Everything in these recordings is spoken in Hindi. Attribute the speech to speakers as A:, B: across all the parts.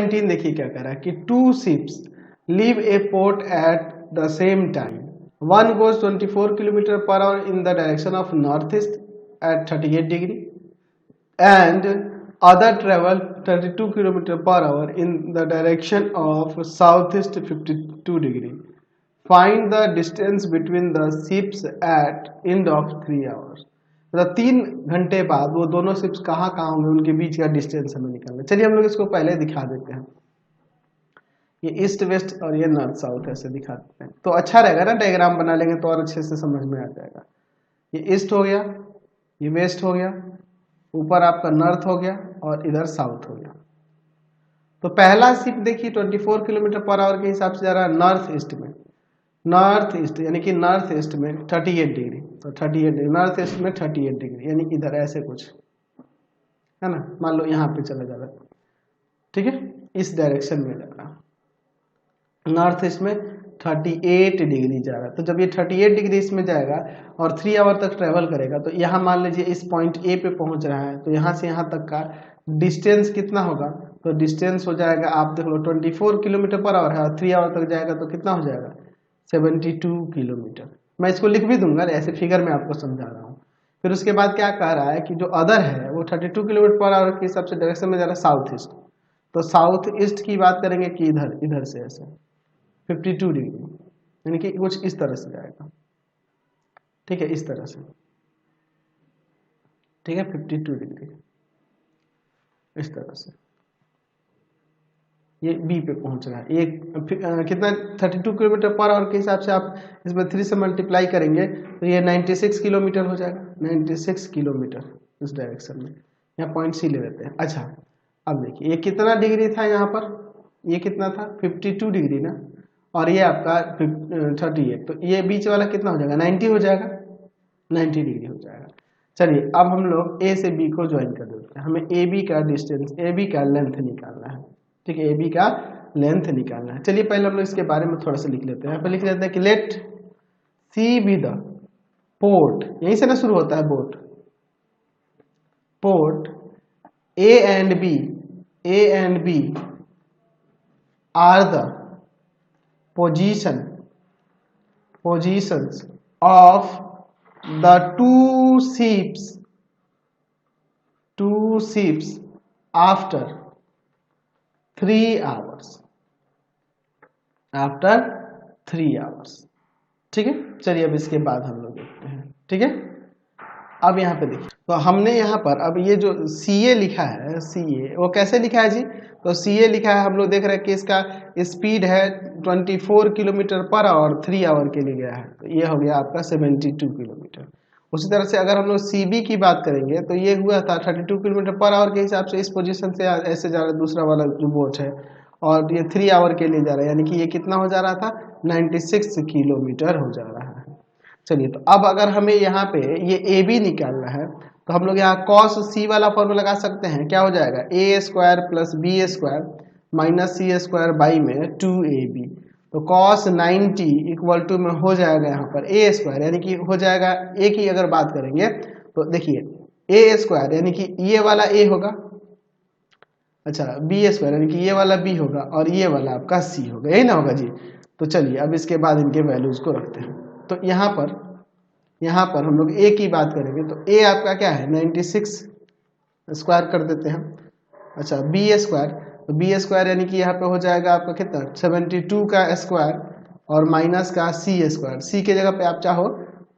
A: 19 देखिए क्या कह रहा है कि 2 ships leave a port at the same time. One goes 24 km per hour in the direction of northeast at 38 degree and other travel 32 km per hour in the direction of southeast 52 degree. Find the distance between the ships at end of 3 hours. मतलब 3 घंटे बाद वो दोनों शिप्स कहाँ कहाँ होंगे, उनके बीच का डिस्टेंस हमें निकालना। चलिए हम लोग इसको पहले दिखा देते हैं। ये ईस्ट वेस्ट और ये नॉर्थ साउथ ऐसे दिखा देते हैं तो अच्छा रहेगा ना, डायग्राम बना लेंगे तो और अच्छे से समझ में आ जाएगा। ये ईस्ट हो गया, ये वेस्ट हो गया, ऊपर आपका नॉर्थ हो गया और इधर साउथ हो गया। तो पहला शिप देखिए 24 किलोमीटर पर आवर के हिसाब से जा रहा है नॉर्थ ईस्ट में, नॉर्थ ईस्ट यानी कि नॉर्थ ईस्ट में 38 डिग्री, तो 38 डिग्री नॉर्थ ईस्ट में 38 डिग्री यानी कि इधर ऐसे कुछ है ना। मान लो यहाँ पे चला जा रहा है, ठीक है, इस डायरेक्शन में जा रहा है, नॉर्थ ईस्ट में 38 डिग्री जा रहा है। तो जब ये 38 डिग्री इसमें जाएगा और 3 आवर तक ट्रेवल करेगा तो यहाँ मान लीजिए इस पॉइंट ए पे पहुंच रहा है, तो यहाँ से यहाँ तक का डिस्टेंस कितना होगा, तो डिस्टेंस हो जाएगा आप देख लो 24 किलोमीटर पर आवर है और 3 आवर तक जाएगा तो कितना हो जाएगा 72 किलोमीटर। मैं इसको लिख भी दूंगा, ऐसे फिगर में आपको समझा रहा हूँ। फिर उसके बाद क्या कह रहा है कि जो अदर है वो 32 किलोमीटर पर आवर के हिसाब से डायरेक्शन में जा रहा है साउथ ईस्ट। तो साउथ ईस्ट की बात करेंगे कि इधर इधर से ऐसे 52 डिग्री यानी कि कुछ इस तरह से जाएगा, ठीक है, इस तरह से, ठीक है, 52 डिग्री इस तरह से ये बी पे पहुंच रहा है। एक कितना 32 किलोमीटर पर आवर के हिसाब से आप इसमें 3 से मल्टीप्लाई करेंगे तो ये 96 किलोमीटर हो जाएगा, 96 किलोमीटर इस डायरेक्शन में। यहाँ पॉइंट सी ले लेते हैं। अच्छा अब देखिए ये कितना डिग्री था यहाँ पर, ये कितना था 52 डिग्री ना, और ये आपका 38, तो ये बीच वाला कितना हो जाएगा 90 हो जाएगा, 90 डिग्री हो जाएगा। चलिए अब हम लोग ए से बी को ज्वाइन कर देते हैं। हमें ए बी का डिस्टेंस, ए बी का लेंथ निकालना है, ठीक है, ए बी का लेंथ निकालना है। चलिए पहले हम लोग इसके बारे में थोड़ा सा लिख लेते हैं। यहाँ पे लिख लेते हैं कि let C be the port, यहीं से ना शुरू होता है boat, port A and B are the positions of the two ships after 3 hours, ठीक है। चलिए अब इसके बाद हम लोग देखते हैं, ठीक है। अब यहाँ पे देखिए तो हमने यहाँ पर अब ये जो CA लिखा है, CA वो कैसे लिखा है जी, तो CA लिखा है, हम लोग देख रहे हैं कि इसका स्पीड है 24 किलोमीटर पर आवर 3 आवर के लिए गया है, तो ये हो गया आपका 72 किलोमीटर। उसी तरह से अगर हम लोग CB की बात करेंगे तो ये हुआ था 32 किलोमीटर पर आवर के हिसाब से इस पोजीशन से ऐसे जा रहा है दूसरा वाला जो बोट है, और ये 3 आवर के लिए जा रहा है, यानी कि ये कितना हो जा रहा था 96 किलोमीटर हो जा रहा है। चलिए तो अब अगर हमें यहाँ पे ये ए बी निकालना है तो हम लोग यहाँ cos C वाला फॉर्मूला लगा सकते हैं। क्या हो जाएगा a square plus B square minus C square by में 2ab, तो cos 90 इक्वल टू में हो जाएगा यहाँ पर a स्क्वायर, यानी कि हो जाएगा a की अगर बात करेंगे तो देखिए a स्क्वायर यानी कि ये वाला a होगा, अच्छा बी स्क्वायर यानी कि ये वाला b होगा और ये वाला आपका c होगा, यही ना होगा जी। तो चलिए अब इसके बाद इनके वैल्यूज को रखते हैं। तो यहाँ पर हम लोग a की बात करेंगे तो a आपका क्या है 96 स्क्वायर कर देते हैं, अच्छा बी स्क्वायर, तो बी स्क्वायर यानी कि यहाँ पे हो जाएगा आपका कितना 72 का स्क्वायर और माइनस का सी स्क्वायर, सी के जगह पे आप चाहो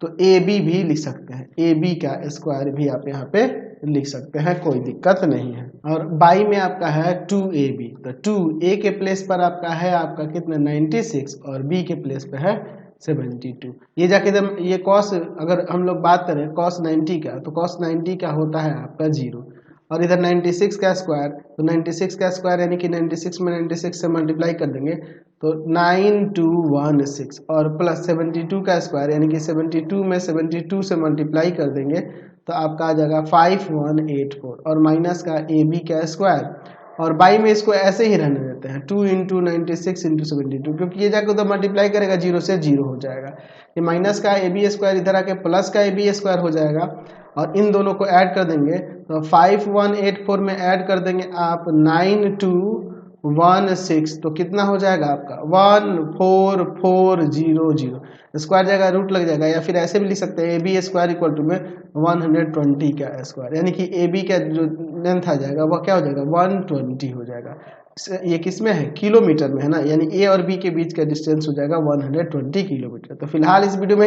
A: तो ए बी भी लिख सकते हैं, ए बी का स्क्वायर भी आप यहाँ पे लिख सकते हैं, कोई दिक्कत नहीं है। और बाई में आपका है 2ab, तो 2a के प्लेस पर आपका है आपका कितना 96 और b के प्लेस पे है 72। ये जाके ये cos अगर हम लोग बात करें cos 90 का, तो cos 90 का होता है आपका 0, और इधर 96 का स्क्वायर, तो 96 का स्क्वायर यानी कि 96 में 96 से मल्टीप्लाई कर देंगे तो 9216, और प्लस 72 का स्क्वायर यानी कि 72 में 72 से मल्टीप्लाई कर देंगे तो आपका आ जाएगा 5184, और माइनस का ए बी का स्क्वायर, और बाई में इसको ऐसे ही रहने देते हैं 2 इंटू 96 इंटू 72, क्योंकि ये जाकर उधर मल्टीप्लाई करेगा 0 से 0 हो जाएगा, ये माइनस का ए बी स्क्वायर इधर आके प्लस का ए बी स्क्वायर हो जाएगा, और इन दोनों को ऐड कर देंगे तो 5184 में ऐड कर देंगे आप 16, तो कितना हो जाएगा आपका 14400, स्क्वायर जाएगा रूट लग जाएगा, या फिर ऐसे भी लिख सकते हैं AB स्क्वायर इक्वल टू में 120 का स्क्वायर, यानी कि AB का जो लेंथ आ जाएगा वह क्या हो जाएगा 120 हो जाएगा। ये किस में है, किलोमीटर में है ना, यानी A और B के बीच का डिस्टेंस हो जाएगा 120 किलोमीटर। तो फिलहाल इस वीडियो में